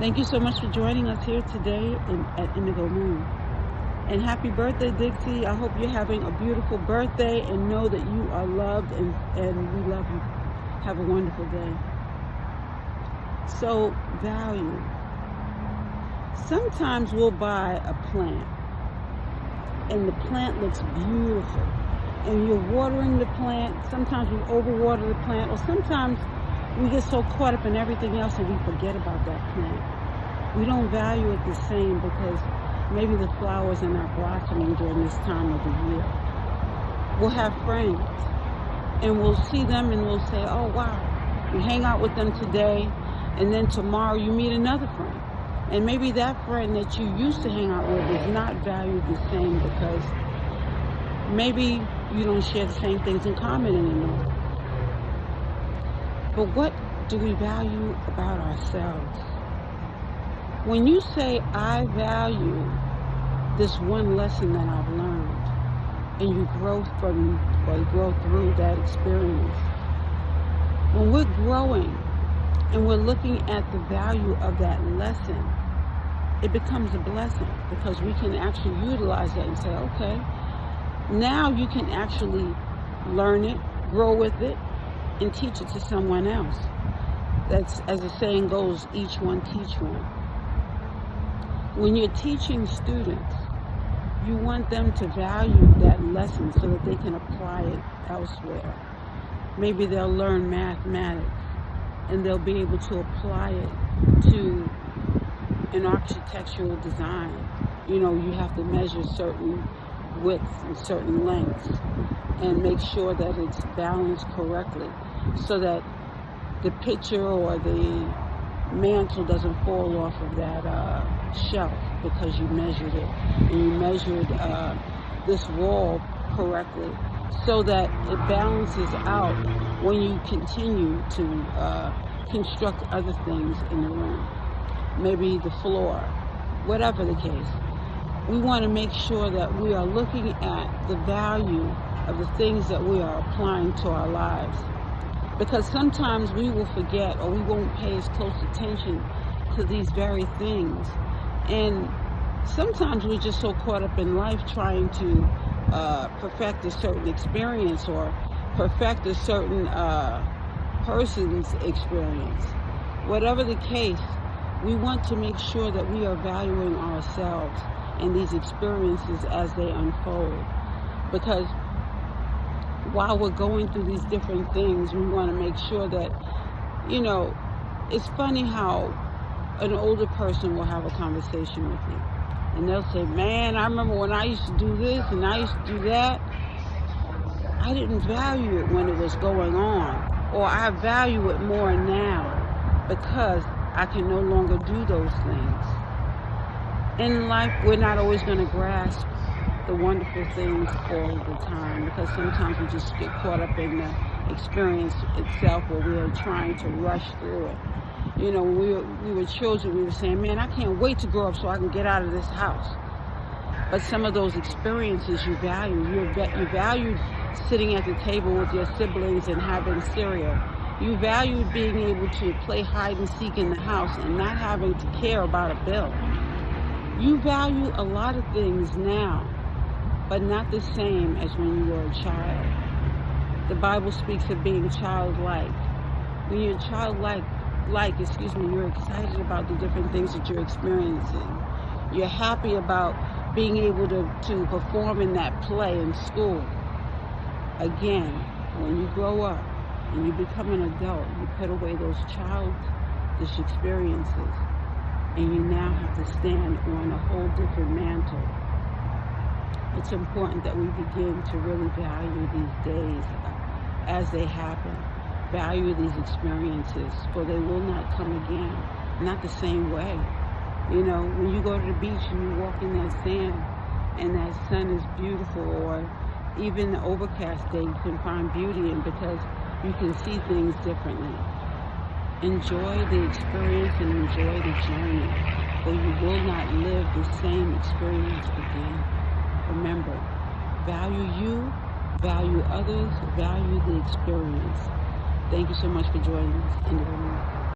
Thank you so much for joining us here today at Indigo Moon. And happy birthday, Dixie. I hope you're having a beautiful birthday and know that you are loved and we love you. Have a wonderful day. So, value. Sometimes we'll buy a plant and the plant looks beautiful and you're watering the plant. Sometimes we overwater the plant, or sometimes we get so caught up in everything else and we forget about that plant. We don't value it the same because maybe the flowers are not blossoming during this time of the year. We'll have friends and we'll see them and we'll say, oh wow, you hang out with them today and then tomorrow you meet another friend. And maybe that friend that you used to hang out with is not valued the same because maybe you don't share the same things in common anymore. But what do we value about ourselves? When you say, I value this one lesson that I've learned, and you grow from or grow through that experience, when we're growing and we're looking at the value of that lesson, it becomes a blessing because we can actually utilize that and say, okay, now you can actually learn it, grow with it, and teach it to someone else. That's, as the saying goes, each one teach one. When you're teaching students, you want them to value that lesson so that they can apply it elsewhere. Maybe they'll learn mathematics and they'll be able to apply it to an architectural design. You know, you have to measure certain widths and certain lengths and make sure that it's balanced correctly so that the picture or the mantle doesn't fall off of that shelf because you measured it and you measured this wall correctly so that it balances out when you continue to construct other things in the room, maybe the floor, whatever the case. We want to make sure that we are looking at the value of the things that we are applying to our lives. Because sometimes we will forget or we won't pay as close attention to these very things. And sometimes we're just so caught up in life trying to perfect a certain experience or perfect a certain person's experience. Whatever the case, we want to make sure that we are valuing ourselves and these experiences as they unfold. Because while we're going through these different things, we want to make sure that, you know, it's funny how an older person will have a conversation with you. And they'll say, man, I remember when I used to do this and I used to do that. I didn't value it when it was going on. Or I value it more now because I can no longer do those things. In life, we're not always going to grasp the wonderful things all the time because sometimes we just get caught up in the experience itself or we're trying to rush through it. You know, when we were children, we were saying, man, I can't wait to grow up so I can get out of this house. But some of those experiences you value. You valued sitting at the table with your siblings and having cereal. You valued being able to play hide and seek in the house and not having to care about a bill. You value a lot of things now, but not the same as when you were a child. The Bible speaks of being childlike. When you're childlike, you're excited about the different things that you're experiencing. You're happy about being able to perform in that play in school. Again, when you grow up and you become an adult, you put away those childish experiences and you now have to stand on a whole different mantle. It's important that we begin to really value these days as they happen. Value these experiences, for they will not come again. Not the same way. You know, when you go to the beach and you walk in that sand and that sun is beautiful, or even the overcast day you can find beauty in because you can see things differently. Enjoy the experience and enjoy the journey, for you will not live the same experience again. Remember, value you, value others, value the experience. Thank you so much for joining us in the room.